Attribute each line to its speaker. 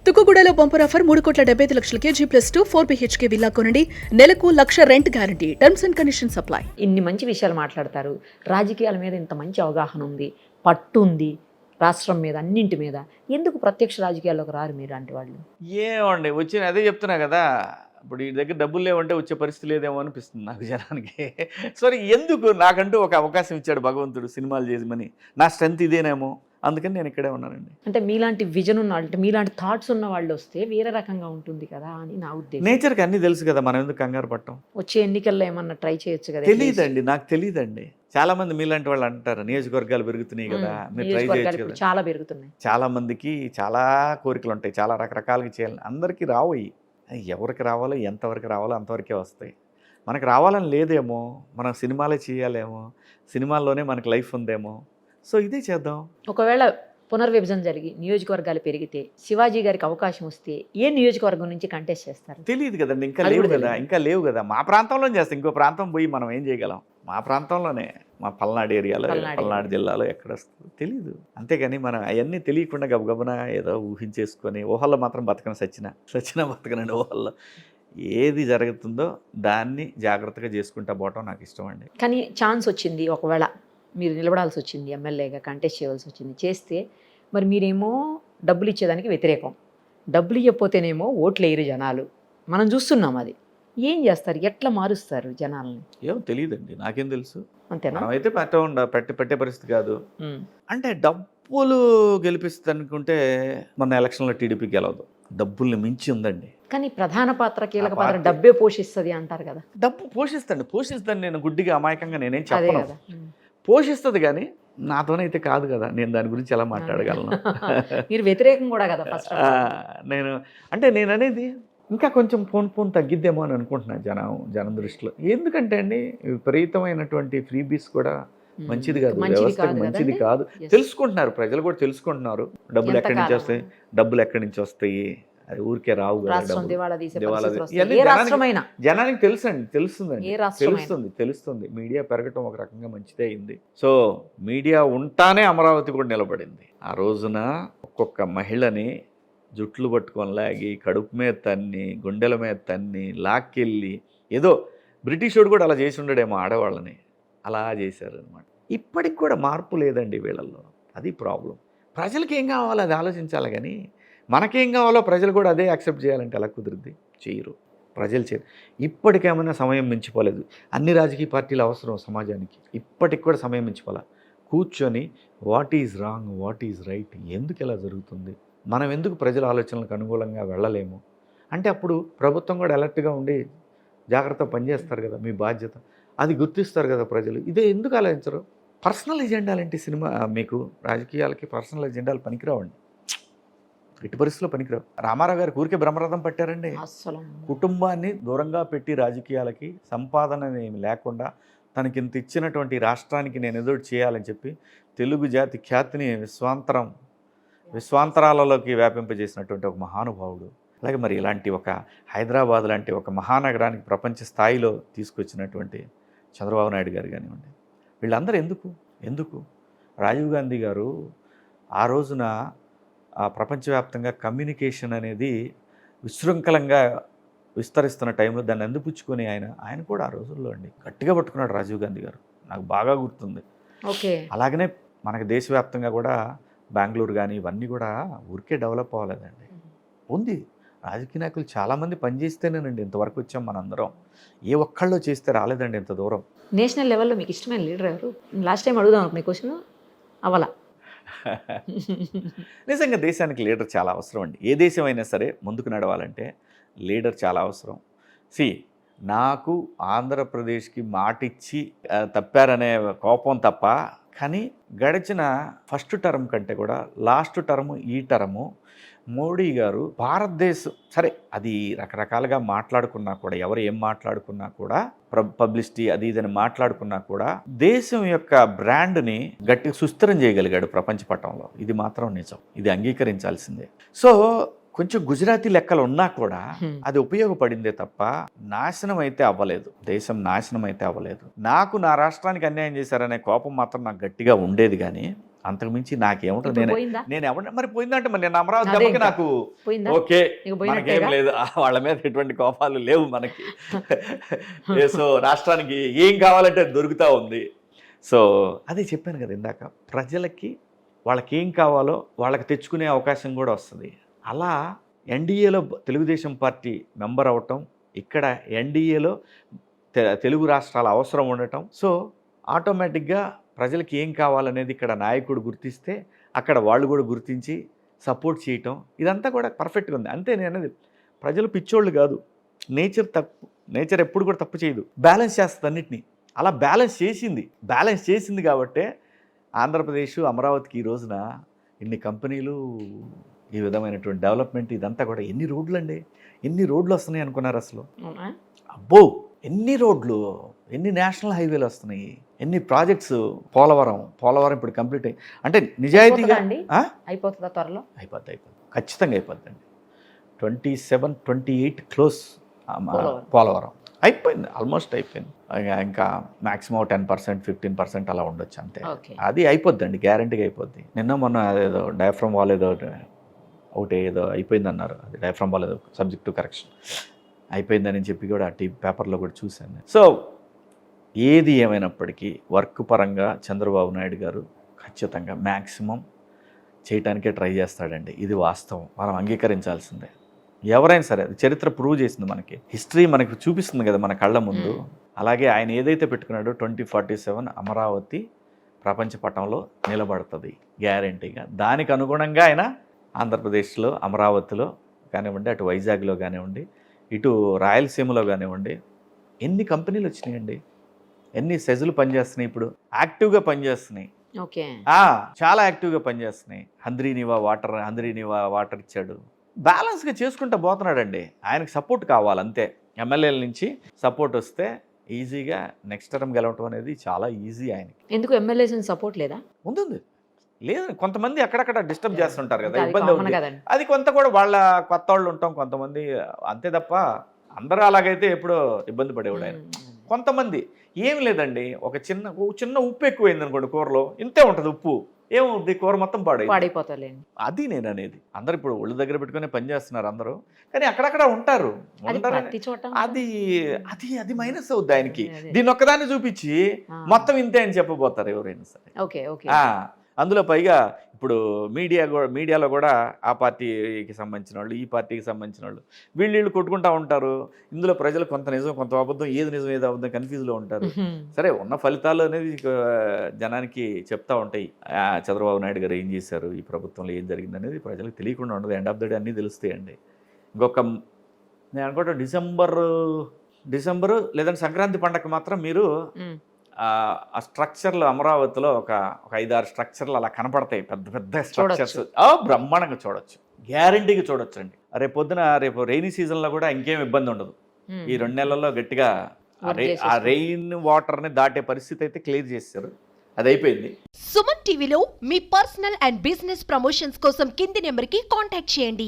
Speaker 1: తుక్కుగూడలో bumper offer 3,75,00,000 G+2 4 BHK villa కొనండి. నెలకు 1,00,000 rent guarantee. Terms and conditions apply.
Speaker 2: ఇన్ని మంచి విషయాలు మాట్లాడతారు. రాజకీయాల మీద ఇంత మంచి అవగాహన ఉంది, పట్టు ఉంది, రాష్ట్రం మీద అన్నింటి మీద. ఎందుకు ప్రత్యక్ష రాజకీయాల్లోకి రారు మీరు అంటే వాళ్ళు?
Speaker 3: ఏమండి వచ్చిన అదే చెప్తున్నా కదా, ఇప్పుడు ఈ దగ్గర డబ్బులు లేవంటే వచ్చే పరిస్థితి లేదేమో అనిపిస్తుంది నాకు జనానికి. సరే ఎందుకు నాకంటూ ఒక అవకాశం ఇచ్చాడు భగవంతుడు సినిమాలు చేసిమని. నా స్ట్రెంత్ ఇదేనేమో, అందుకని నేను ఇక్కడే ఉన్నానండి.
Speaker 2: అంటే మీలాంటి విజన్ ఉన్న అంటే మీలాంటి థాట్స్ ఉన్న వాళ్ళు వస్తే వేరే రకంగా ఉంటుంది కదా అని నా ఉద్దేశం.
Speaker 3: నేచర్కి అన్నీ తెలుసు కదా, మనం ఎందుకు కంగారు పట్టం.
Speaker 2: వచ్చే ఎన్నికల్లో ఏమన్నా ట్రై చేయొచ్చు కదా.
Speaker 3: తెలియదండి, నాకు తెలియదండి. చాలా మంది మీలాంటి వాళ్ళు అంటారు నియోజకవర్గాలు పెరుగుతున్నాయి కదా, మీరు ట్రై చేయొచ్చు కదా.
Speaker 2: చాలా పెరుగుతున్నాయి.
Speaker 3: చాలా మందికి చాలా కోరికలు ఉంటాయి, చాలా రకరకాలుగా చేయాలి. అందరికీ రావు. ఎవరికి రావాలో ఎంతవరకు రావాలో అంతవరకే వస్తాయి. మనకు రావాలని లేదేమో, మనం సినిమాలే చేయాలేమో, సినిమాల్లోనే మనకు లైఫ్ ఉందేమో. సో ఇదే చేద్దాం.
Speaker 2: ఒకవేళ పునర్విభజన జరిగి నియోజకవర్గాలు పెరిగితే శివాజీ గారికి అవకాశం వస్తే ఏ నియోజకవర్గం నుంచి కంటెస్ట్ చేస్తారు?
Speaker 3: తెలియదు కదండి, ఇంకా లేవు కదా. మా ప్రాంతంలో చేస్తాం, ఇంకో ప్రాంతం పోయి మనం ఏం చేయగలం? మా ప్రాంతంలోనే, మా పల్నాడు ఏరియాలో, పల్నాడు జిల్లాలో ఎక్కడ వస్తుందో తెలీదు. అంతేగాని మనం అవన్నీ తెలియకుండా గబగబన ఏదో ఊహించేసుకొని ఊహల్లో మాత్రం బతకను. సచిన బతకనండి ఊహల్లో. ఏది జరుగుతుందో దాన్ని జాగ్రత్తగా చేసుకుంటా పోవటం నాకు ఇష్టం అండి.
Speaker 2: కానీ ఛాన్స్ వచ్చింది, ఒకవేళ మీరు నిలబడాల్సి వచ్చింది, ఎమ్మెల్యేగా కంటెస్ట్ చేయవలసి వచ్చింది, చేస్తే మరి మీరేమో డబ్బులు ఇచ్చేదానికి వ్యతిరేకం. డబ్బులు ఇవ్వకపోతేనేమో ఓట్లు వేయరు జనాలు. మనం చూస్తున్నాం అది. ఏం చేస్తారు? ఎట్లా మారుస్తారు జనాల్ని?
Speaker 3: ఏమో తెలియదండి, నాకేం తెలుసు.
Speaker 2: అంతేనా?
Speaker 3: మనమైతే పెట్టే పరిస్థితి కాదు. అంటే డబ్బులు గెలిపిస్తుంది అనుకుంటే మన ఎలక్షన్లో టీడీపీ గెలవదు. డబ్బుల్ని మించి ఉందండి.
Speaker 2: కానీ ప్రధాన పాత్ర, కీలక పాత్ర డబ్బే పోషిస్తుంది అంటారు కదా.
Speaker 3: డబ్బు పోషిస్తాను. నేను గుడ్డిగా అమాయకంగా నేనేం చెప్పను. పోషిస్తుంది కానీ నాతోనైతే కాదు కదా, నేను దాని గురించి ఎలా మాట్లాడగలను?
Speaker 2: మీరు వ్యతిరేకం కూడా కదా ఫస్ట్.
Speaker 3: నేను అనేది ఇంకా కొంచెం ఫోన్ తగ్గిద్దేమో అని అనుకుంటున్నాను జనం దృష్టిలో. ఎందుకంటే అండి విపరీతమైనటువంటి ఫ్రీబీస్ కూడా మంచిది కాదు, వ్యవస్థకు మంచిది కాదు. తెలుసుకుంటున్నారు, ప్రజలు కూడా తెలుసుకుంటున్నారు. డబ్బులు ఎక్కడి నుంచి వస్తాయి, అది ఊరికే రావు కదా. జనానికి తెలుస్తుంది. మీడియా పెరగటం ఒక రకంగా మంచిదే అయింది. సో మీడియా ఉంటానే అమరావతి కూడా నిలబడింది. ఆ రోజున ఒక్కొక్క మహిళని జుట్లు పట్టుకొని లాగి, కడుపు మీద తన్ని, గుండెల మీద తన్ని, లాక్కెళ్ళి, ఏదో బ్రిటిష్ వాడు కూడా అలా చేసి ఉండడేమో ఆడవాళ్ళని. అలా చేశారు అనమాట. ఇప్పటికి కూడా మార్పు లేదండి వీళ్ళల్లో. అది ప్రాబ్లం. ప్రజలకి ఏం కావాలో అది ఆలోచించాలి కానీ మనకేం కావాలో ప్రజలు కూడా అదే యాక్సెప్ట్ చేయాలంటే ఎలా కుదురుద్ది? చేయరు, ప్రజలు చేయరు. ఇప్పటికేమైనా సమయం మించిపోలేదు. అన్ని రాజకీయ పార్టీలు అవసరం సమాజానికి. ఇప్పటికి కూడా సమయం మించిపోలే. కూర్చొని what is wrong, what is right, ఎందుకు ఎలా జరుగుతుంది, మనం ఎందుకు ప్రజల ఆలోచనలకు అనుకూలంగా వెళ్ళలేము అంటే అప్పుడు ప్రభుత్వం కూడా అలర్ట్గా ఉండి జాగ్రత్త పనిచేస్తారు కదా. మీ బాధ్యత అది గుర్తిస్తారు కదా ప్రజలు. ఇదే ఎందుకు ఆలోచించరు? పర్సనల్ ఎజెండాలంటే సినిమా మీకు రాజకీయాలకి పర్సనల్ ఎజెండాలు పనికిరావండి, ఎట్టి పరిస్థితుల్లో పనికిరావు. రామారావు గారికి ఊరికే బ్రహ్మరథం పట్టారండి. కుటుంబాన్ని దూరంగా పెట్టి రాజకీయాలకి సంపాదన ఏమి లేకుండా తనకి ఇంత ఇచ్చినటువంటి రాష్ట్రానికి నేను ఎదురు చేయాలని చెప్పి తెలుగు జాతి ఖ్యాతిని విశ్వాంతరాలలోకి వ్యాపింపజేసినటువంటి ఒక మహానుభావుడు. అలాగే మరి ఇలాంటి ఒక హైదరాబాద్ లాంటి ఒక మహానగరానికి ప్రపంచ స్థాయిలో తీసుకొచ్చినటువంటి చంద్రబాబు నాయుడు గారు కానివ్వండి, వీళ్ళందరూ ఎందుకు రాజీవ్ గాంధీ గారు ఆ రోజున ప్రపంచవ్యాప్తంగా కమ్యూనికేషన్ అనేది విశృంఖలంగా విస్తరిస్తున్న టైంలో దాన్ని అందిపుచ్చుకొని ఆయన కూడా ఆ రోజుల్లో అండి గట్టిగా పట్టుకున్నాడు రాజీవ్ గాంధీ గారు. నాకు బాగా గుర్తుంది. అలాగనే మనకు దేశవ్యాప్తంగా కూడా బెంగళూరు కానీ ఇవన్నీ కూడా ఊరికే డెవలప్ అవ్వలేదండి. ఉంది రాజకీయ నాయకులు చాలామంది పనిచేస్తేనేనండి ఇంతవరకు వచ్చాం మనందరం. ఏ ఒక్కళ్ళు చేస్తే రాలేదండి ఇంత దూరం.
Speaker 2: నేషనల్ లెవెల్లో మీకు ఇష్టమైన లీడర్ ఎవరు? లాస్ట్ టైం అడుగుదాం అనుకునే క్వశ్చన్ అవలా.
Speaker 3: నిజంగా దేశానికి లీడర్ చాలా అవసరం అండి. ఏ దేశం అయినా సరే ముందుకు నడవాలంటే లీడర్ చాలా అవసరం. నాకు ఆంధ్రప్రదేశ్కి మాటిచ్చి తప్పారనే కోపం తప్ప, కానీ గడిచిన ఫస్ట్ టర్మ్ కంటే కూడా లాస్ట్ టర్ము ఈ టర్ము మోడీ గారు భారతదేశం సరే అది రకరకాలుగా మాట్లాడుకున్నా కూడా, ఎవరు ఏం మాట్లాడుకున్నా కూడా, పబ్లిసిటీ అది ఇదని మాట్లాడుకున్నా కూడా దేశం యొక్క బ్రాండ్ని గట్టిగా సుస్థిరం చేయగలిగాడు ప్రపంచ పటంలో. ఇది మాత్రం నిజం, ఇది అంగీకరించాల్సిందే. సో కొంచెం గుజరాతీ లెక్కలు ఉన్నా కూడా అది ఉపయోగపడిందే తప్ప నాశనం అయితే అవ్వలేదు. దేశం నాశనం అయితే అవ్వలేదు. నాకు నా రాష్ట్రానికి అన్యాయం చేశారనే కోపం మాత్రం నాకు గట్టిగా ఉండేది, కానీ అంతకుమించి నాకేముంటుంది, నేను ఎవరు మరి పోయిందంటే మరి నేను అమరావతి దెబ్బకి నాకు ఓకే మనకేం లేదు, వాళ్ళ మీద ఎటువంటి కోపాలు లేవు మనకి. సో రాష్ట్రానికి ఏం కావాలంటే దొరుకుతూ ఉంది. సో అదే చెప్పాను కదా ఇందాక, ప్రజలకి వాళ్ళకి ఏం కావాలో వాళ్ళకి తెచ్చుకునే అవకాశం కూడా వస్తుంది. అలా ఎన్డీఏలో తెలుగుదేశం పార్టీ మెంబర్ అవటం, ఇక్కడ ఎన్డీఏలో తెలుగు రాష్ట్రాల అవసరం ఉండటం, సో ఆటోమేటిక్గా ప్రజలకి ఏం కావాలనేది ఇక్కడ నాయకుడు గుర్తిస్తే అక్కడ వాళ్ళు కూడా గుర్తించి సపోర్ట్ చేయటం, ఇదంతా కూడా పర్ఫెక్ట్గా ఉంది. అంతే నేను అనేది, ప్రజలు పిచ్చోళ్ళు కాదు, నేచర్ ఎప్పుడు కూడా తప్పు చేయదు, బ్యాలెన్స్ చేస్తుంది అన్నిటినీ. అలా బ్యాలెన్స్ చేసింది కాబట్టే ఆంధ్రప్రదేశ్ అమరావతికి ఈ రోజున ఇన్ని కంపెనీలు, ఈ విధమైనటువంటి డెవలప్మెంట్, ఇదంతా కూడా ఎన్ని రోడ్లు అండి, ఎన్ని రోడ్లు వస్తున్నాయి అనుకున్నారు అసలు? అబ్బో ఎన్ని రోడ్లు, ఎన్ని నేషనల్ హైవేలు వస్తున్నాయి, ఎన్ని ప్రాజెక్ట్స్. పోలవరం ఇప్పుడు కంప్లీట్ అయ్యి, అంటే నిజాయితీగా
Speaker 2: అయిపోతుందా? త్వరలో అయిపోద్ది,
Speaker 3: ఖచ్చితంగా అయిపోద్దండి. 27-28 క్లోజ్ పోలవరం అయిపోయింది, ఆల్మోస్ట్ అయిపోయింది. ఇంకా మ్యాక్సిమం 10%, 15% అలా ఉండొచ్చు అంతే. అది అయిపోద్దండి, గ్యారంటీగా అయిపోద్ది. నిన్న మొన్న అదేదో డయాఫ్రమ్ వాల్ ఏదో అయిపోయింది అన్నారు, అది డయాఫ్రమ్ వాల్ ఏదో సబ్జెక్ట్ టు కరెక్షన్ అయిపోయిందని చెప్పి కూడా పేపర్లో కూడా చూశాను. సో ఏది ఏమైనప్పటికీ వర్క్ పరంగా చంద్రబాబు నాయుడు గారు ఖచ్చితంగా మ్యాక్సిమం చేయటానికే ట్రై చేస్తాడండి. ఇది వాస్తవం, మనం అంగీకరించాల్సిందే. ఎవరైనా సరే, అది చరిత్ర ప్రూవ్ చేసింది, మనకి హిస్టరీ మనకి చూపిస్తుంది కదా మన కళ్ళ ముందు. అలాగే ఆయన ఏదైతే పెట్టుకున్నాడో 2047 అమరావతి ప్రపంచ పటంలో నిలబడుతుంది గ్యారంటీగా. దానికి అనుగుణంగా ఆయన ఆంధ్రప్రదేశ్లో అమరావతిలో కానివ్వండి, అటు వైజాగ్లో కానివ్వండి, ఇటు రాయలసీమలో కానివ్వండి, ఎన్ని కంపెనీలు వచ్చినాయండి, ఎన్ని సెజులు పనిచేస్తున్నాయి, ఇప్పుడు యాక్టివ్గా పనిచేస్తున్నాయి. చాలా యాక్టివ్గా పనిచేస్తున్నాయి. హంద్రీనివా వాటర్ ఇచ్చాడు, బ్యాలెన్స్గా చేసుకుంటూ పోతున్నాడండి. ఆయనకు సపోర్ట్ కావాలంతే, ఎమ్మెల్యేల నుంచి సపోర్ట్ వస్తే ఈజీగా నెక్స్ట్ టర్మ్ గెలవటం అనేది చాలా ఈజీ ఆయనకి.
Speaker 2: ఎందుకు ఎమ్మెల్యేస్ సపోర్ట్ లేదా?
Speaker 3: ఉంటుంది, లేదు, కొంతమంది అక్కడక్కడ డిస్టర్బ్ చేస్తుంటారు కదా, ఇబ్బంది అవుతుంది. అది కొంత కూడా వాళ్ళ కొత్త వాళ్ళు ఉంటాం కొంతమంది, అంతే తప్ప అందరూ అలాగైతే ఎప్పుడో ఇబ్బంది పడేవాడు ఆయన. కొంతమంది ఏం లేదండి, ఒక చిన్న ఉప్పు ఎక్కువైంది అనుకోండి కూరలో, ఇంతే ఉంటుంది ఉప్పు, ఏమవుద్ది, కూర మొత్తం
Speaker 2: పాడైపోతారులేండి.
Speaker 3: అది నేను అనేది. అందరు ఇప్పుడు ఒళ్ళు దగ్గర పెట్టుకుని పని చేస్తున్నారు అందరూ, కానీ అక్కడక్కడ ఉంటారు. అది అది అది మైనస్ అవుద్ది ఆయనకి. దీన్ని ఒక్కదాన్ని చూపించి మొత్తం ఇంతే అని చెప్పబోతారు ఎవరైనా సరే. అందులో పైగా ఇప్పుడు మీడియాలో కూడా ఆ పార్టీకి సంబంధించిన వాళ్ళు, ఈ పార్టీకి సంబంధించిన వాళ్ళు, వీళ్ళు కొట్టుకుంటూ ఉంటారు. ఇందులో ప్రజలు కొంత నిజం కొంత అబద్ధం, ఏది నిజం ఏది అబద్ధం కన్ఫ్యూజ్లో ఉంటారు. సరే, ఉన్న ఫలితాలు అనేది జనానికి చెప్తా ఉంటాయి. చంద్రబాబు నాయుడు గారు ఏం చేశారు, ఈ ప్రభుత్వంలో ఏం జరిగింది అనేది ప్రజలకు తెలియకుండా ఉండదు. ఎండ్ ఆఫ్ ద డే అన్నీ తెలుస్తాయండి. ఇంకొక నేను అనుకుంటా డిసెంబరు లేదంటే సంక్రాంతి పండగ మాత్రం మీరు ఆ స్ట్రక్చర్లు అమరావతిలో ఒక 5-6 స్ట్రక్చర్లు అలా కనపడతాయి, పెద్ద పెద్ద స్ట్రక్చర్స్. బ్రహ్మాండంగా చూడొచ్చు, గ్యారంటీగా చూడొచ్చు అండి. రేపు రెయినీ సీజన్లో కూడా ఇంకేం ఇబ్బంది ఉండదు. ఈ 2 నెలల్లో గట్టిగా ఆ రెయిన్ వాటర్ని దాటే పరిస్థితి అయితే క్లియర్ చేశారు, అది అయిపోయింది.
Speaker 4: సుమన్ టీవీలో మీ పర్సనల్ అండ్ బిజినెస్ ప్రమోషన్స్ కోసం కింది నెంబర్కి కాంటాక్ట్ చేయండి.